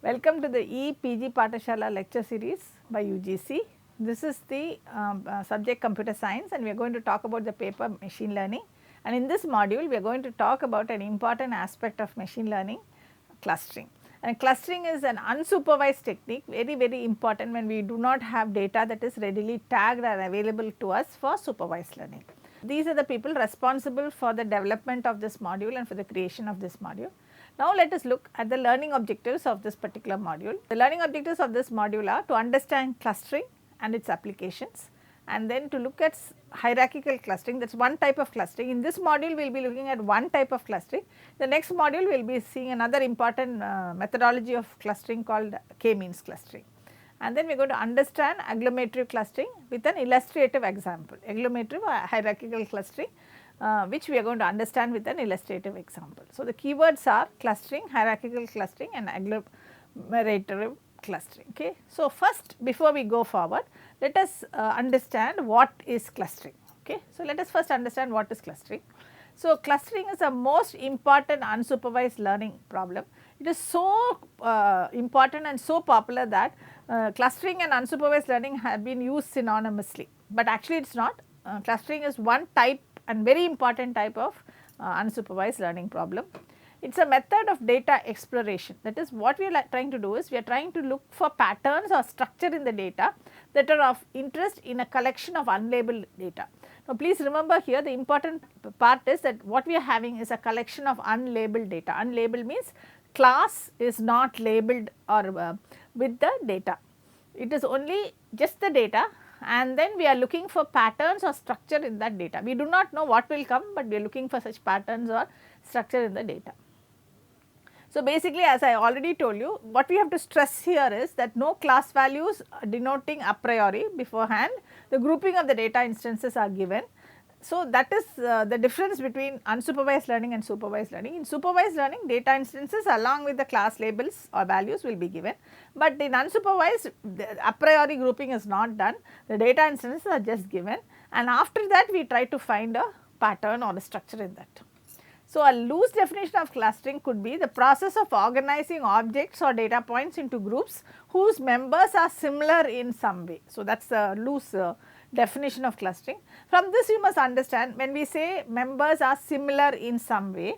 Welcome to the E-PG Pathashala lecture series by UGC. This is the subject computer science and we are going to talk about the paper machine learning, and in this module we are going to talk about an important aspect of machine learning, clustering. And clustering is an unsupervised technique, very important when we do not have data that is readily tagged or available to us for supervised learning. These are the people responsible for the development of this module and for the creation of this module. Now, let us look at the learning objectives of this particular module. The learning objectives of this module are to understand clustering and its applications, and then to look at hierarchical clustering, that is one type of clustering. In this module, we will be looking at one type of clustering. The next module, we will be seeing another important methodology of clustering called k-means clustering. And then we are going to understand agglomerative clustering with an illustrative example, agglomerative or hierarchical clustering, which we are going to understand with an illustrative example. So, the keywords are clustering, hierarchical clustering and agglomerative clustering. Okay. So, first before we go forward, let us understand what is clustering. Okay. So, let us first understand what is clustering. So, clustering is the most important unsupervised learning problem. It is so important and so popular that clustering and unsupervised learning have been used synonymously, but actually it is not. Clustering is one type and very important type of unsupervised learning problem. It is a method of data exploration. That is, what we are trying to do is we are trying to look for patterns or structure in the data that are of interest in a collection of unlabeled data. Now, please remember here the important part is that what we are having is a collection of unlabeled data. Unlabeled means class is not labeled or with the data. It is only just the data, and then we are looking for patterns or structure in that data. We do not know what will come, but we are looking for such patterns or structure in the data. So, basically as I already told you, what we have to stress here is that no class values denoting a priori beforehand, the grouping of the data instances are given. So, that is the difference between unsupervised learning and supervised learning. In supervised learning, data instances along with the class labels or values will be given, but in unsupervised, the a priori grouping is not done, the data instances are just given, and after that we try to find a pattern or a structure in that. So, a loose definition of clustering could be the process of organizing objects or data points into groups whose members are similar in some way. So, that is the loose definition of clustering. From this you must understand, when we say members are similar in some way,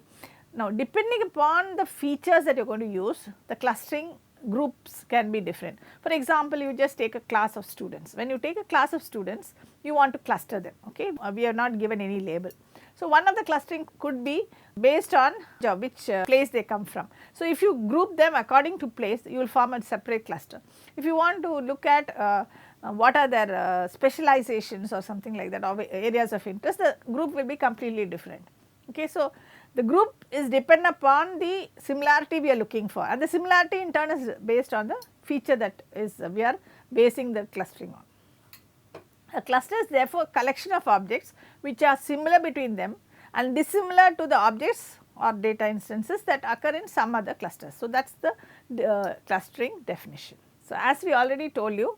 now depending upon the features that you are going to use, the clustering groups can be different. For example, you just take a class of students. When you take a class of students, you want to cluster them. Okay, we are not given any label. So, one of the clustering could be based on which place they come from. So, if you group them according to place, you will form a separate cluster. If you want to look at what are their specializations or something like that, or areas of interest, the group will be completely different. Okay. So, the group is dependent upon the similarity we are looking for, and the similarity in turn is based on the feature that is we are basing the clustering on. A cluster is therefore a collection of objects which are similar between them and dissimilar to the objects or data instances that occur in some other clusters. So, that is the clustering definition. So, as we already told you,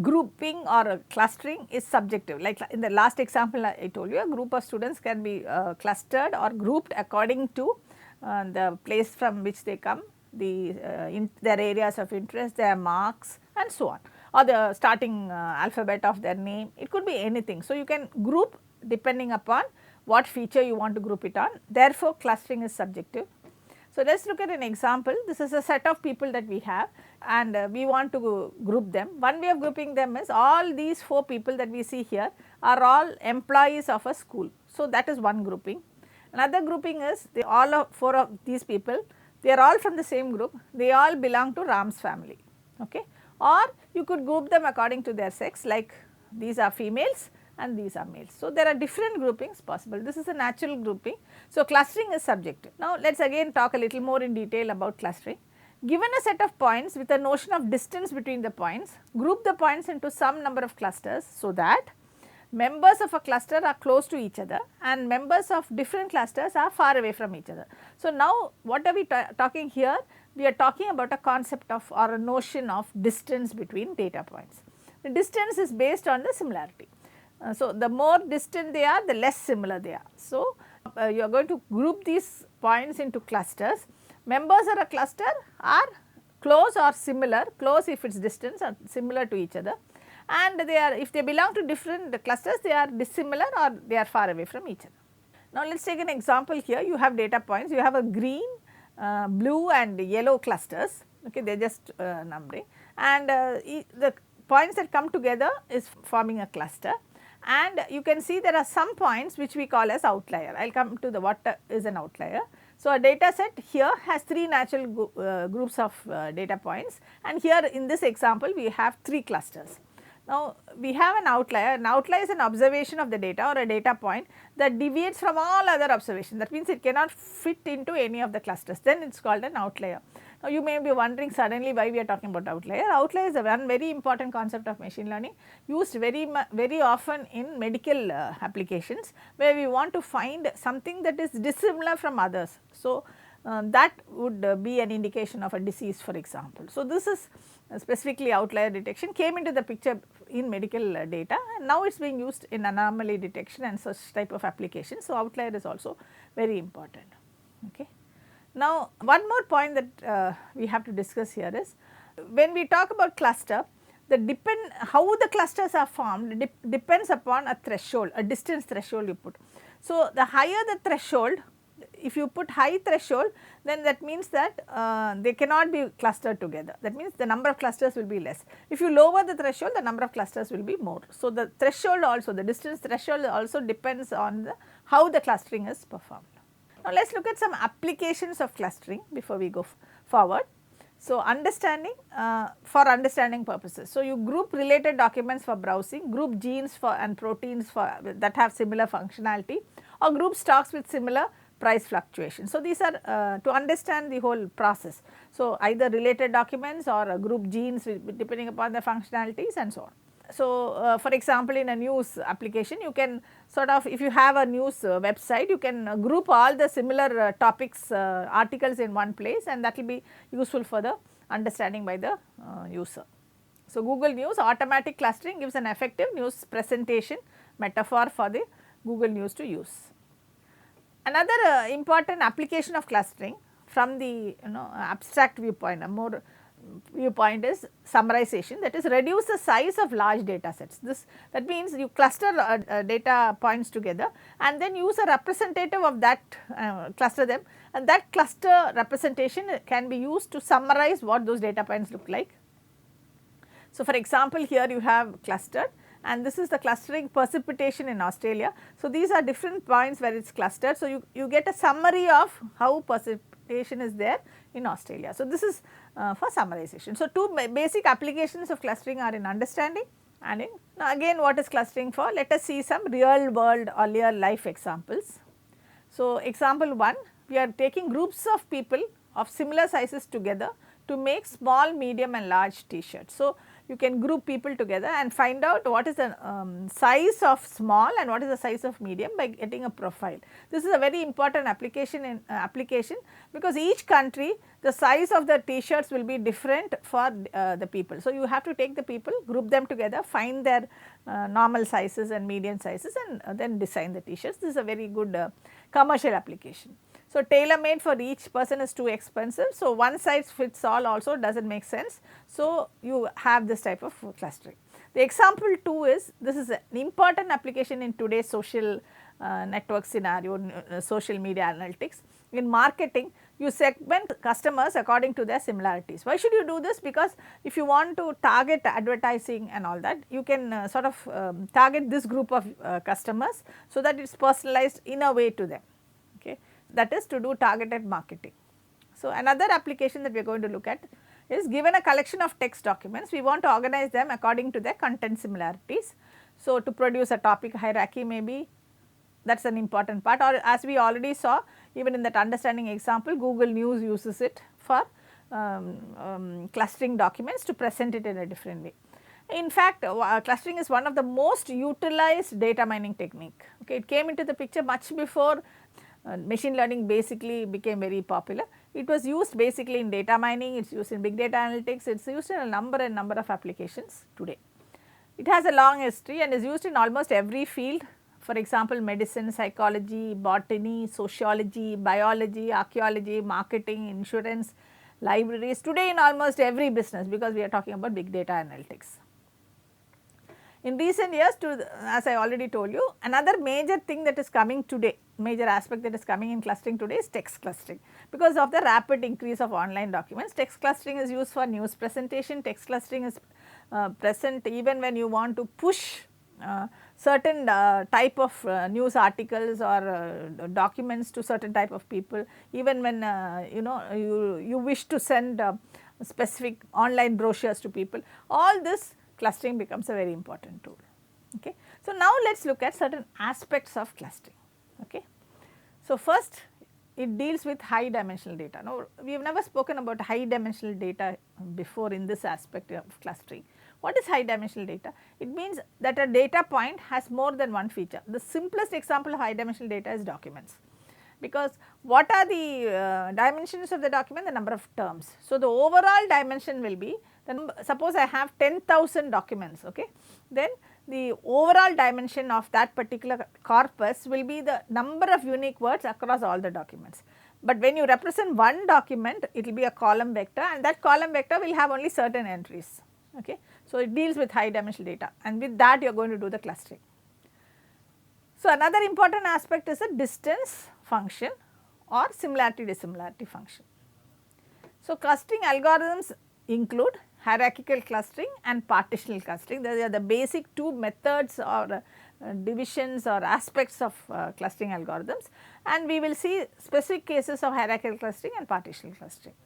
grouping or clustering is subjective. Like in the last example I told you, a group of students can be clustered or grouped according to the place from which they come, their areas of interest, their marks and so on, or the starting alphabet of their name. It could be anything. So, you can group depending upon what feature you want to group it on. Therefore, clustering is subjective. So, let us look at an example. This is a set of people that we have and we want to group them. One way of grouping them is all these 4 people that we see here are all employees of a school. So, that is one grouping. Another grouping is all of 4 of these people, they are all from the same group, they all belong to Ram's family. Okay. Or you could group them according to their sex, like these are females and these are males. So, there are different groupings possible. This is a natural grouping. So, clustering is subjective. Now, let us again talk a little more in detail about clustering. Given a set of points with a notion of distance between the points, group the points into some number of clusters so that members of a cluster are close to each other and members of different clusters are far away from each other. So, now what are we talking here? We are talking about a concept of or a notion of distance between data points. The distance is based on the similarity. So, the more distant they are, the less similar they are. So, you are going to group these points into clusters. Members of a cluster are close or similar, close if it is distance or similar to each other, and they are, if they belong to different clusters, they are dissimilar or they are far away from each other. Now, let us take an example here. You have data points, you have a green, blue and yellow clusters, okay, they are just numbering, and the points that come together is forming a cluster, and you can see there are some points which we call as outlier. I will come to the what is an outlier. So, a data set here has 3 natural groups of data points, and here in this example we have 3 clusters. Now, we have an outlier. An outlier is an observation of the data or a data point that deviates from all other observations. That means it cannot fit into any of the clusters, then it is called an outlier. Now, you may be wondering suddenly why we are talking about outlier. Outlier is a one very important concept of machine learning, used very often in medical applications, where we want to find something that is dissimilar from others. So, that would be an indication of a disease, for example. So, this is specifically outlier detection came into the picture in medical data, and now it is being used in anomaly detection and such type of applications. So, outlier is also very important. Okay. Now, one more point that we have to discuss here is, when we talk about cluster, how the clusters are formed depends upon a threshold, a distance threshold you put. So, the higher the threshold, if you put high threshold, then that means that they cannot be clustered together. That means the number of clusters will be less. If you lower the threshold, the number of clusters will be more. So, the threshold also, the distance threshold also depends on how the clustering is performed. Now, let us look at some applications of clustering before we go forward. So, understanding for understanding purposes. So, you group related documents for browsing, group genes for and proteins for that have similar functionality, or group stocks with similar price fluctuation. So, these are to understand the whole process. So, either related documents or group genes depending upon the functionalities and so on. So, for example, in a news application, you can sort of, if you have a news website, you can group all the similar topics, articles in one place, and that will be useful for the understanding by the user. So, Google News automatic clustering gives an effective news presentation metaphor for the Google News to use. Another important application of clustering from the abstract viewpoint, a more viewpoint is summarization, that is reduce the size of large data sets. That means you cluster data points together and then use a representative of that, cluster them, and that cluster representation can be used to summarize what those data points look like. So, for example, here you have clustered, and this is the clustering precipitation in Australia. So, these are different points where it is clustered. So, you get a summary of how precipitation is there in Australia. So, this is for summarization. So, two basic applications of clustering are in understanding and in, now again what is clustering for? Let us see some real world or real life examples. So, example 1, we are taking groups of people of similar sizes together to make small, medium and large t-shirts. So, you can group people together and find out what is the size of small and what is the size of medium by getting a profile. This is a very important application because each country, the size of the t-shirts will be different for the people. So, you have to take the people, group them together, find their normal sizes and median sizes, and then design the t-shirts. This is a very good commercial application. So, tailor made for each person is too expensive. So, one size fits all also does not make sense. So, you have this type of clustering. The example 2 is, this is an important application in today's social network scenario, social media analytics. In marketing, you segment customers according to their similarities. Why should you do this? Because if you want to target advertising and all that, you can sort of target this group of customers so that it is personalized in a way to them. Okay. That is to do targeted marketing. So, another application that we are going to look at is, given a collection of text documents, we want to organize them according to their content similarities. So, to produce a topic hierarchy maybe, that is an important part, or as we already saw even in that understanding example, Google News uses it for clustering documents to present it in a different way. In fact, clustering is one of the most utilized data mining technique. Okay, it came into the picture much before machine learning basically became very popular. It was used basically in data mining, it is used in big data analytics, it is used in a number of applications today. It has a long history and is used in almost every field, for example, medicine, psychology, botany, sociology, biology, archaeology, marketing, insurance, libraries, today in almost every business, because we are talking about big data analytics. In recent years, as I already told you, another major thing that is coming today, major aspect that is coming in clustering today is text clustering. Because of the rapid increase of online documents, text clustering is used for news presentation, text clustering is present even when you want to push certain type of news articles or documents to certain type of people, even when you wish to send specific online brochures to people. All this clustering becomes a very important tool. Okay. So, now let us look at certain aspects of clustering. Okay. So, first it deals with high dimensional data. Now, we have never spoken about high dimensional data before in this aspect of clustering. What is high dimensional data? It means that a data point has more than one feature. The simplest example of high dimensional data is documents, because what are the dimensions of the document? The number of terms. So, the overall dimension will be, suppose I have 10,000 documents, okay, then the overall dimension of that particular corpus will be the number of unique words across all the documents. But when you represent one document, it will be a column vector, and that column vector will have only certain entries. Okay. So, it deals with high dimensional data, and with that you are going to do the clustering. So, another important aspect is a distance function or similarity dissimilarity function. So, clustering algorithms include hierarchical clustering and partitional clustering. They are the basic two methods or divisions or aspects of clustering algorithms, and we will see specific cases of hierarchical clustering and partitional clustering.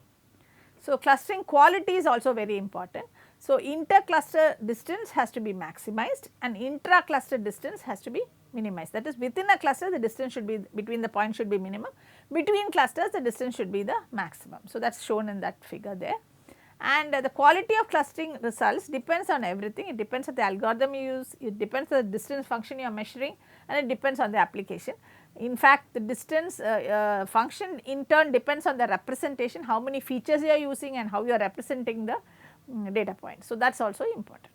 So, clustering quality is also very important. So, inter-cluster distance has to be maximized and intra-cluster distance has to be minimized. That is, within a cluster the distance should be, between the points should be minimum, between clusters the distance should be the maximum. So, that is shown in that figure there. And the quality of clustering results depends on everything. It depends on the algorithm you use, it depends on the distance function you are measuring, and it depends on the application. In fact, the distance function in turn depends on the representation, how many features you are using and how you are representing the data point. So, that is also important.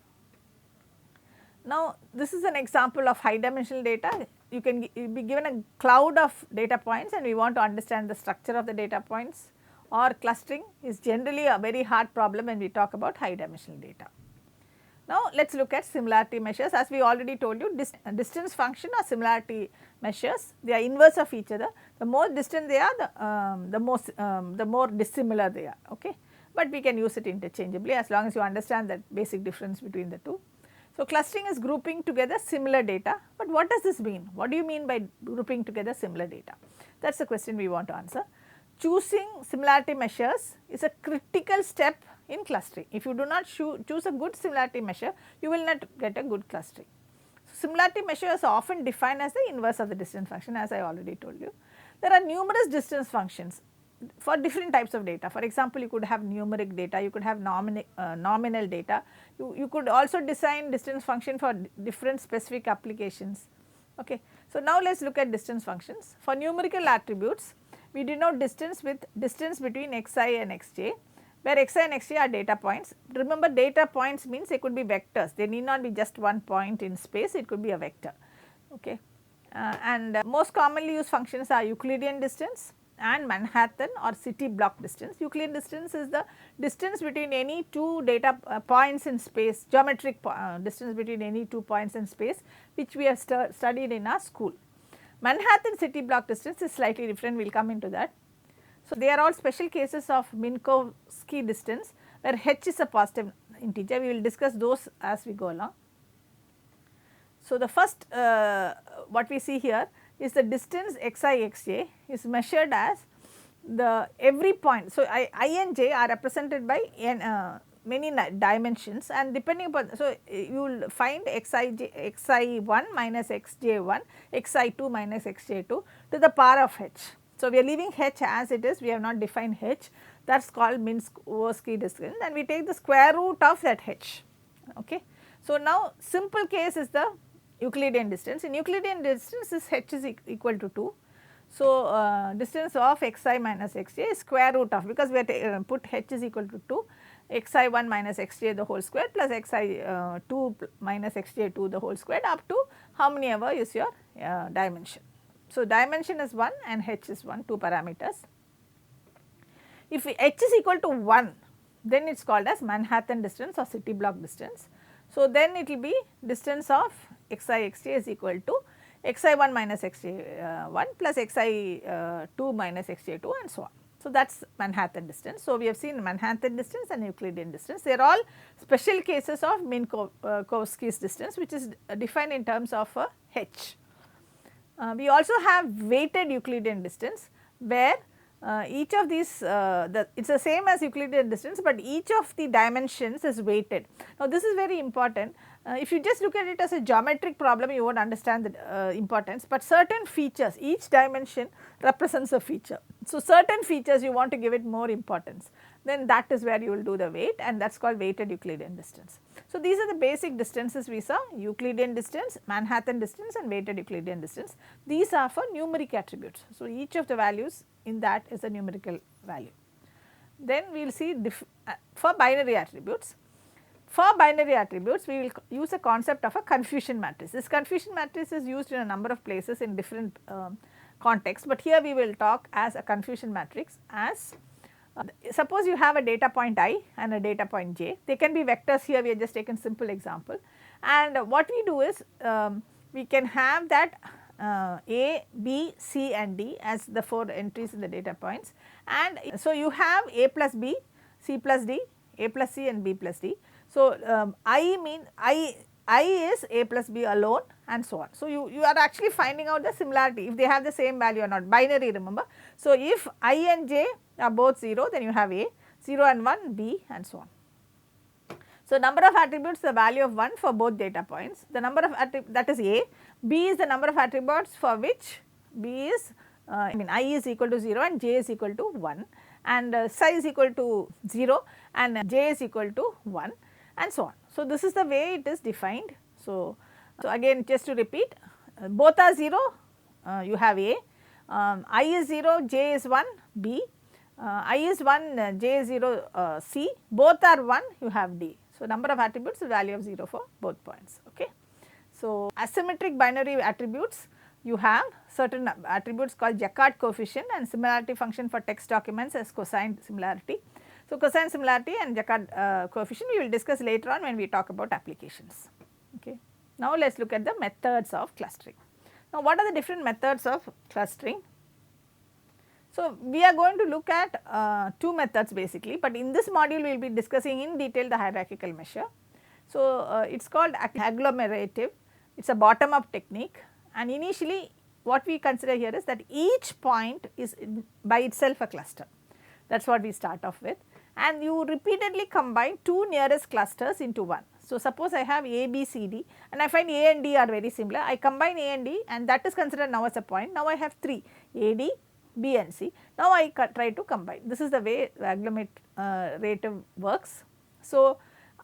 Now, this is an example of high dimensional data. You can be given a cloud of data points and we want to understand the structure of the data points, or clustering is generally a very hard problem when we talk about high dimensional data. Now, let us look at similarity measures. As we already told you, distance function or similarity measures, they are inverse of each other. The more distant they are, the more dissimilar they are. Okay? But we can use it interchangeably as long as you understand that basic difference between the two. So, clustering is grouping together similar data, but what does this mean? What do you mean by grouping together similar data? That is the question we want to answer. Choosing similarity measures is a critical step in clustering. If you do not choose a good similarity measure, you will not get a good clustering. So, similarity measures are often defined as the inverse of the distance function, as I already told you. There are numerous distance functions for different types of data. For example, you could have numeric data, you could have nominal data, you could also design distance function for different specific applications. Okay. So, now let us look at distance functions. For numerical attributes, we denote distance with distance between xi and xj, where xi and xj are data points. Remember, data points means they could be vectors, they need not be just one point in space, it could be a vector. Okay. Most commonly used functions are Euclidean distance and Manhattan or city block distance. Euclidean distance is the distance between any two data points in space, geometric distance between any two points in space, which we have studied in our school. Manhattan city block distance is slightly different, we will come into that. So, they are all special cases of Minkowski distance, where h is a positive integer. We will discuss those as we go along. So, the first what we see here is the distance xi xj is measured as the every point. So, I and j are represented by many dimensions, and depending upon, so you will find xi1 minus xj1, xi2 minus xj2 to the power of h. So, we are leaving h as it is, we have not defined h, that is called Minkowski distance, and we take the square root of that h. Okay. So, now simple case is the Euclidean distance. In Euclidean distance, this h is equal to 2. So, distance of xi minus xj is square root of, because we have put h is equal to 2, xi1 minus xj the whole square plus xi2 minus xj2 the whole square up to how many ever is your dimension. So, dimension is 1 and h is 1, 2 parameters. If h is equal to 1, then it is called as Manhattan distance or city block distance. So, then it will be distance of xi xj is equal to xi1 minus xj1 plus xi2 minus xj2 and so on. So, that is Manhattan distance. So, we have seen Manhattan distance and Euclidean distance. They are all special cases of Minkowski's distance, which is defined in terms of a h. We also have weighted Euclidean distance, where each of these it is the same as Euclidean distance, but each of the dimensions is weighted. Now, this is very important. If you just look at it as a geometric problem, you won't understand the importance, but certain features, each dimension represents a feature. So, certain features you want to give it more importance, then that is where you will do the weight, and that is called weighted Euclidean distance. So, these are the basic distances we saw: Euclidean distance, Manhattan distance and weighted Euclidean distance. These are for numeric attributes. So, each of the values in that is a numerical value. Then we will see for binary attributes. For binary attributes, we will use a concept of a confusion matrix. This confusion matrix is used in a number of places in different contexts, but here we will talk as a confusion matrix as suppose you have a data point I and a data point j. They can be vectors. Here we have just taken simple example, and what we do is we can have that A, B, C and D as the 4 entries in the data points, and so you have A plus B, C plus D, A plus C and B plus D. So, I is A plus B alone and so on. So, you are actually finding out the similarity if they have the same value or not, binary, remember. So, if I and j are both 0, then you have A, 0 and 1 B and so on. So, number of attributes, the value of 1 for both data points, the number of that is A, B is the number of attributes for which B is I is equal to 0 and j is equal to 1, and psi is equal to 0 and j is equal to 1 and so on. So, this is the way it is defined. So, again just to repeat, both are 0, you have A, I is 0, j is 1, B, I is 1, j is 0, C, both are 1, you have D. So, number of attributes, the value of 0 for both points. Okay. So, asymmetric binary attributes, you have certain attributes called Jaccard coefficient and similarity function for text documents as cosine similarity. So, cosine similarity and Jaccard coefficient we will discuss later on when we talk about applications. Okay. Now, let us look at the methods of clustering. Now, what are the different methods of clustering? So, we are going to look at 2 methods basically, but in this module we will be discussing in detail the hierarchical measure. So, it is called agglomerative, it is a bottom up technique, and initially what we consider here is that each point is by itself a cluster. That is what we start off with, and you repeatedly combine 2 nearest clusters into one. So, suppose I have A, B, C, D and I find A and D are very similar, I combine A and D and that is considered now as a point. Now, I have 3 A, D, B and C. Now, I try to combine. This is the way agglomerative works. So,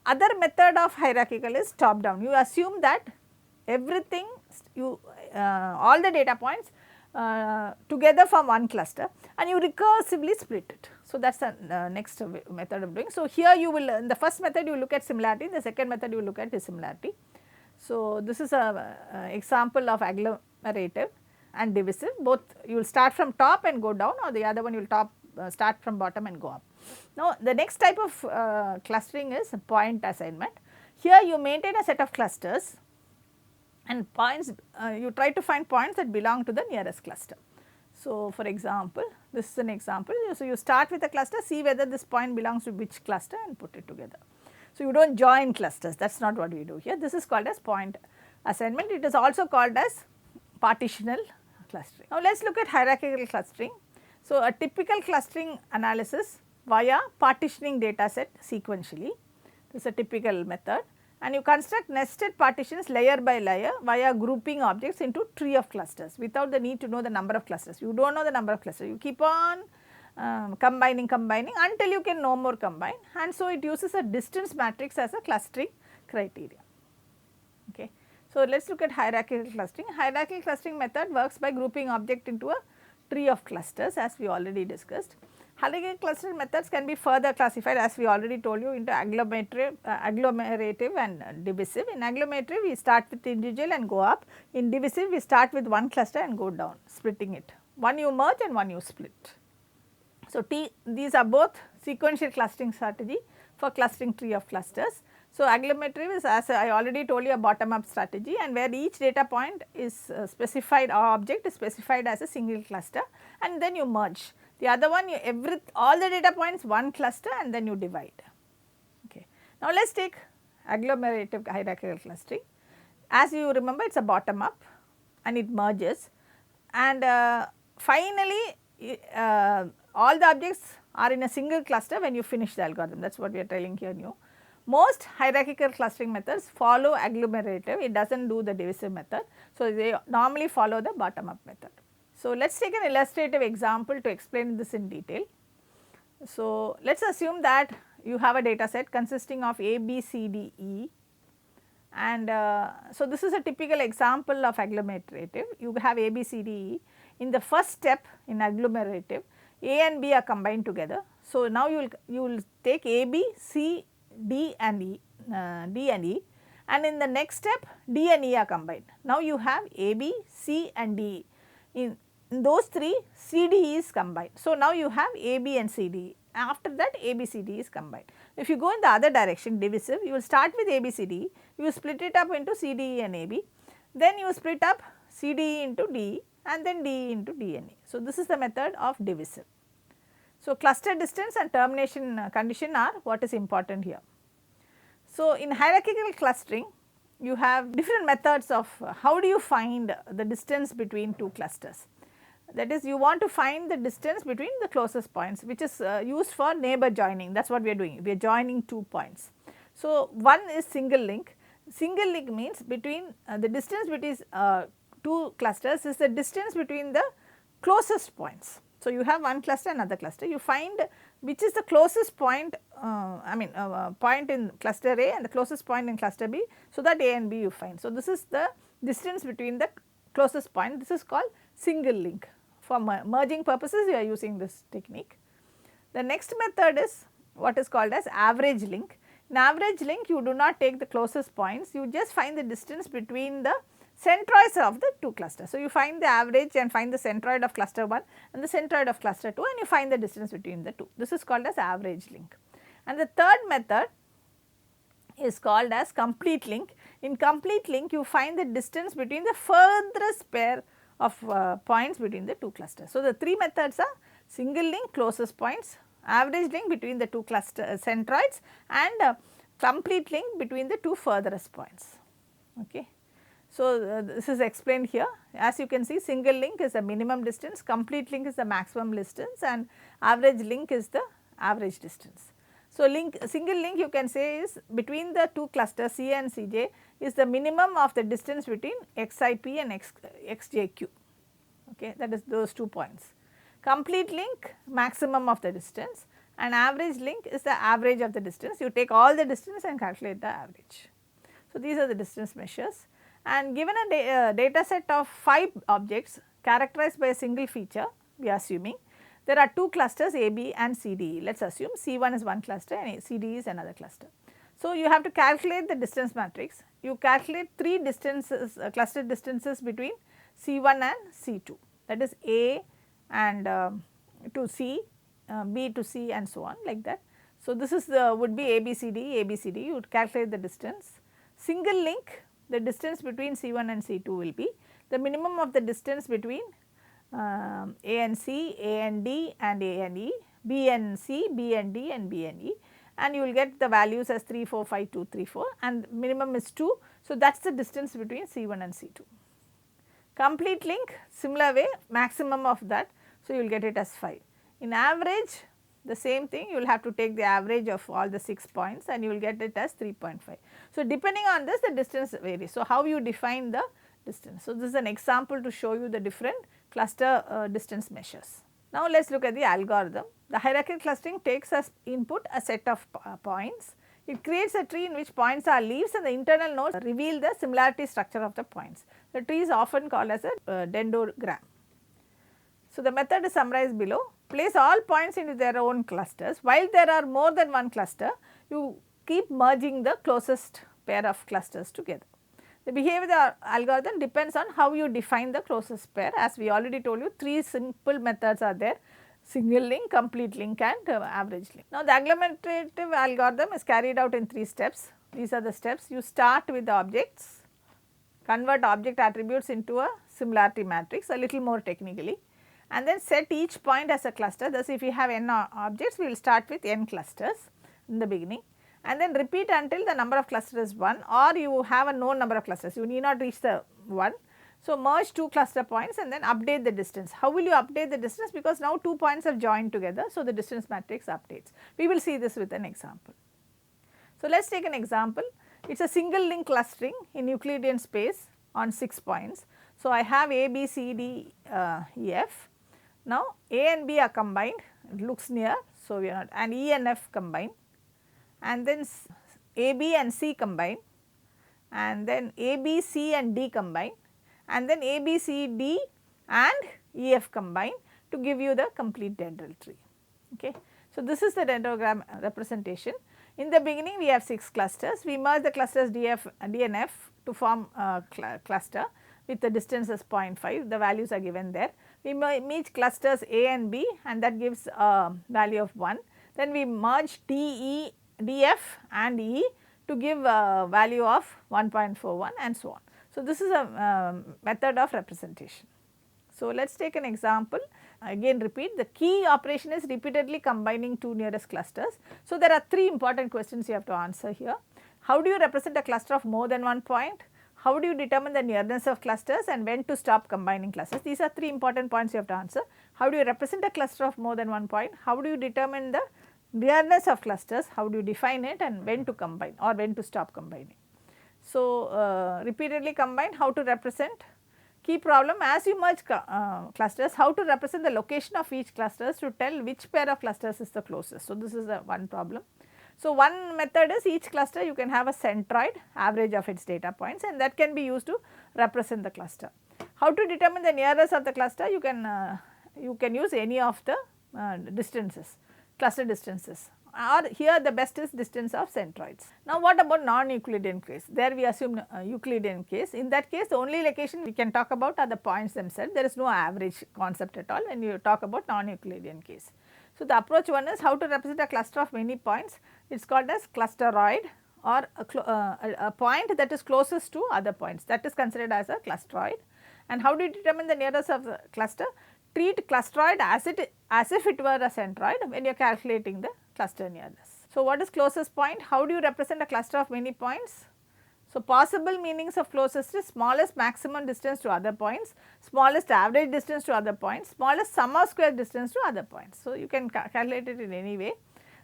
other method of hierarchical is top down. You assume that everything all the data points together form one cluster and you recursively split it. So, that is the next method of doing. So, here you will in the first method you will look at similarity, in the second method you will look at dissimilarity. So, this is a example of agglomerative and divisive, both you will start from top and go down, or the other one you will start from bottom and go up. Now, the next type of clustering is point assignment. Here you maintain a set of clusters and points, you try to find points that belong to the nearest cluster. So, for example, this is an example. So, you start with a cluster, see whether this point belongs to which cluster and put it together. So, you do not join clusters, that is not what we do here. This is called as point assignment. It is also called as partitional clustering. Now, let us look at hierarchical clustering. So, a typical clustering analysis via partitioning data set sequentially, this is a typical method, and you construct nested partitions layer by layer via grouping objects into tree of clusters without the need to know the number of clusters. You do not know the number of clusters, you keep on combining until you can no more combine, and so it uses a distance matrix as a clustering criteria. Okay. So, let us look at hierarchical clustering. Hierarchical clustering method works by grouping object into a tree of clusters as we already discussed. Hierarchical clustering methods can be further classified as we already told you into agglomerative and divisive. In agglomerative we start with individual and go up, in divisive we start with one cluster and go down, splitting it. One you merge and one you split. So, these are both sequential clustering strategy for clustering tree of clusters. So, agglomerative is, as I already told you, a bottom up strategy, and where each data point is specified, or object is specified as a single cluster, and then you merge. The other one, all the data points one cluster, and then you divide. Okay. Now, let us take agglomerative hierarchical clustering. As you remember, it is a bottom up and it merges, and finally all the objects are in a single cluster when you finish the algorithm. That is what we are telling here new. Most hierarchical clustering methods follow agglomerative, it does not do the divisive method. So, they normally follow the bottom up method. So, let us take an illustrative example to explain this in detail. So, let us assume that you have a data set consisting of A, B, C, D, E, and so this is a typical example of agglomerative. You have A, B, C, D, E. In the first step in agglomerative, A and B are combined together. So, now you will take A, B, C, D and E, and in the next step D and E are combined. Now, you have A, B, C and D. In those three, C, D, E is combined. So, now you have A, B and C, D, E. After that, A, B, C, D is combined. If you go in the other direction, divisive, you will start with A, B, C, D, E, you will split it up into C, D, E and A, B, then you split up C, D, E into D, E, and then D, E into D and E. So, this is the method of divisive. So, cluster distance and termination condition are what is important here. So, in hierarchical clustering, you have different methods of how do you find the distance between two clusters. That is, you want to find the distance between the closest points, which is used for neighbor joining. That is what we are doing, we are joining two points. So, one is single link. Single link means between the distance between two clusters is the distance between the closest points. So, you have one cluster, another cluster, you find which is the closest point, point in cluster A and the closest point in cluster B, so that A and B you find. So, this is the distance between the closest point, this is called single link. For merging purposes, we are using this technique. The next method is what is called as average link. In average link, you do not take the closest points, you just find the distance between the centroids of the two clusters. So, you find the average and find the centroid of cluster 1 and the centroid of cluster 2, and you find the distance between the two. This is called as average link. And the third method is called as complete link. In complete link, you find the distance between the furthest pair of points between the two clusters. So, the three methods are single link, closest points, average link between the two cluster centroids, and complete link between the two furthest points. Okay. So, this is explained here. As you can see, single link is the minimum distance, complete link is the maximum distance, and average link is the average distance. So, single link you can say is between the two clusters C and Cj is the minimum of the distance between xip and xjq, okay, that is those 2 points. Complete link maximum of the distance, and average link is the average of the distance. You take all the distance and calculate the average. So, these are the distance measures, and given a data set of 5 objects characterized by a single feature, we are assuming there are 2 clusters A, B and C, D, E. Let us assume C1 is one cluster and C, D is another cluster. So, you have to calculate the distance matrix. You calculate 3 distances, cluster distances between C1 and C2, that is A and to C, B to C and so on like that. So, this is would be ABCD, ABCD, you would calculate the distance. Single link, the distance between C1 and C2 will be the minimum of the distance between A and C, A and D and A and E, B and C, B and D and B and E, and you will get the values as 3, 4, 5, 2, 3, 4 and minimum is 2. So, that is the distance between C1 and C2. Complete link, similar way, maximum of that. So, you will get it as 5. In average, the same thing, you will have to take the average of all the 6 points and you will get it as 3.5. So, depending on this, the distance varies. So, how you define the distance? So, this is an example to show you the different cluster distance measures. Now, let us look at the algorithm. The hierarchical clustering takes as input a set of points. It creates a tree in which points are leaves and the internal nodes reveal the similarity structure of the points. The tree is often called as a dendrogram. So, the method is summarized below. Place all points into their own clusters. While there are more than one cluster, you keep merging the closest pair of clusters together. The behavior of the algorithm depends on how you define the closest pair. As we already told you, 3 simple methods are there: single link, complete link and average link. Now, the agglomerative algorithm is carried out in 3 steps. These are the steps. You start with the objects, convert object attributes into a similarity matrix a little more technically, and then set each point as a cluster. Thus, if you have n objects, we will start with n clusters in the beginning, and then repeat until the number of clusters is 1, or you have a known number of clusters, you need not reach the 1. So, merge 2 cluster points and then update the distance. How will you update the distance? Because now 2 points have joined together. So, the distance matrix updates. We will see this with an example. So, let us take an example. It is a single link clustering in Euclidean space on 6 points. So, I have A, B, C, D, E, F. Now, A and B are combined, it looks near. So, we are not, and E and F combine, and then A, B and C combine, and then A, B, C and D combine, and then A, B, C, D and E, F combine to give you the complete dendral tree. Okay. So, this is the dendrogram representation. In the beginning we have 6 clusters, we merge the clusters D and F to form a cluster with the distance as 0.5, the values are given there. We merge clusters A and B and that gives a value of 1. Then we merge D, F and E to give a value of 1.41 and so on. So, this is a method of representation. So, let us take an example. Again repeat, the key operation is repeatedly combining 2 nearest clusters. So, there are 3 important questions you have to answer here. How do you represent a cluster of more than 1 point? How do you determine the nearness of clusters and when to stop combining clusters? These are 3 important points you have to answer. How do you represent a cluster of more than 1 point? How do you determine the nearness of clusters? How do you define it and when to combine or when to stop combining? So, repeatedly combine, how to represent? Key problem, as you merge clusters, how to represent the location of each clusters to tell which pair of clusters is the closest. So, this is the one problem. So, one method is each cluster you can have a centroid average of its data points and that can be used to represent the cluster. How to determine the nearness of the cluster? You can use any of the distances, cluster distances, or here the best is distance of centroids. Now, what about non-Euclidean case? There we assume Euclidean case. In that case, the only location we can talk about are the points themselves. There is no average concept at all when you talk about non-Euclidean case. So, the approach one is how to represent a cluster of many points. It is called as clusteroid, or a point that is closest to other points, that is considered as a clusteroid. And how do you determine the nearness of the cluster? Treat clusteroid as if it were a centroid when you are calculating the cluster nearness. So, what is closest point? How do you represent a cluster of many points? So, possible meanings of closest is smallest maximum distance to other points, smallest average distance to other points, smallest sum of square distance to other points. So, you can calculate it in any way.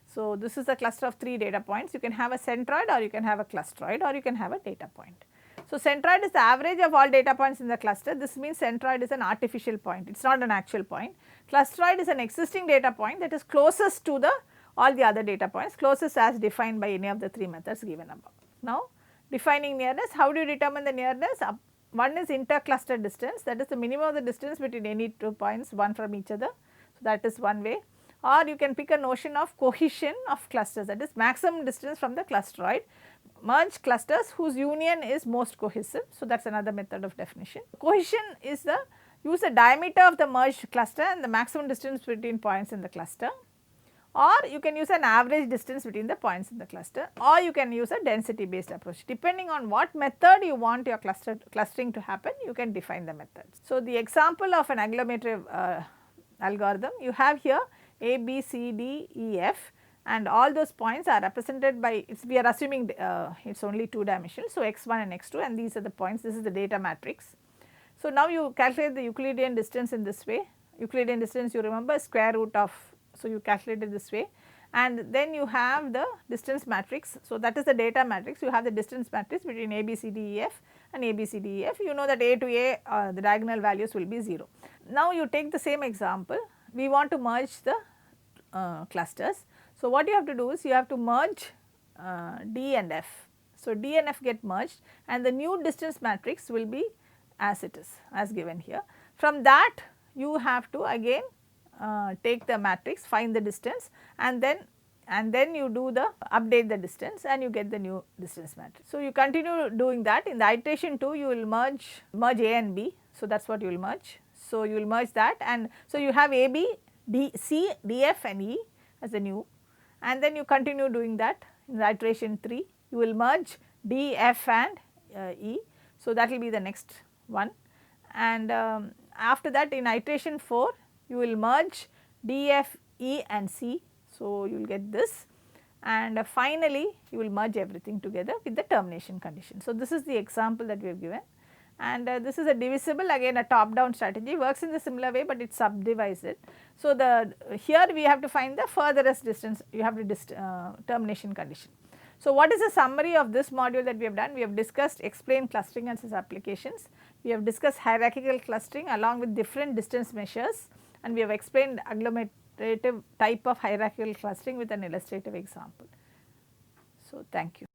So, this is a cluster of 3 data points. You can have a centroid or you can have a clusteroid or you can have a data point. So, centroid is the average of all data points in the cluster. This means centroid is an artificial point, it is not an actual point. Clusteroid is an existing data point that is closest to all the other data points, closest as defined by any of the 3 methods given above. Now, defining nearness, how do you determine the nearness? One is intercluster distance, that is the minimum of the distance between any 2 points, one from each other. So, that is one way. Or you can pick a notion of cohesion of clusters, that is maximum distance from the clusteroid. Merge clusters whose union is most cohesive. So, that is another method of definition. Cohesion is use the diameter of the merged cluster and the maximum distance between points in the cluster, or you can use an average distance between the points in the cluster, or you can use a density based approach. Depending on what method you want your clustering to happen, you can define the methods. So, the example of an agglomerative algorithm, you have here A, B, C, D, E, F, and all those points are represented by, we are assuming it is only 2 dimensional. So, x1 and x2 and these are the points, this is the data matrix. So, now you calculate the Euclidean distance in this way. Euclidean distance you remember square root of, so you calculate it this way, and then you have the distance matrix. So, that is the data matrix, you have the distance matrix between A, B, C, D, E, F and A, B, C, D, E, F. You know that A to A the diagonal values will be 0. Now, you take the same example, we want to merge the clusters. So, what you have to do is you have to merge D and F. So, D and F get merged and the new distance matrix will be as it is, as given here. From that you have to again take the matrix, find the distance, and then you do the update the distance and you get the new distance matrix. So, you continue doing that. In the iteration 2 you will merge A and B. So, that is what you will merge. So, you will merge that, and so you have AB D, C, D, F and E as a new, and then you continue doing that in the iteration 3, you will merge D, F and E. So, that will be the next one, and after that in iteration 4 you will merge D, F, E and C. So, you will get this, and finally you will merge everything together with the termination condition. So, this is the example that we have given, and this is a divisible, again a top down strategy, works in the similar way, but it subdivides it. So, here we have to find the furthest distance, you have to termination condition. So, what is the summary of this module that we have done? We have discussed explain clustering and its applications, we have discussed hierarchical clustering along with different distance measures, and we have explained agglomerative type of hierarchical clustering with an illustrative example. So, thank you.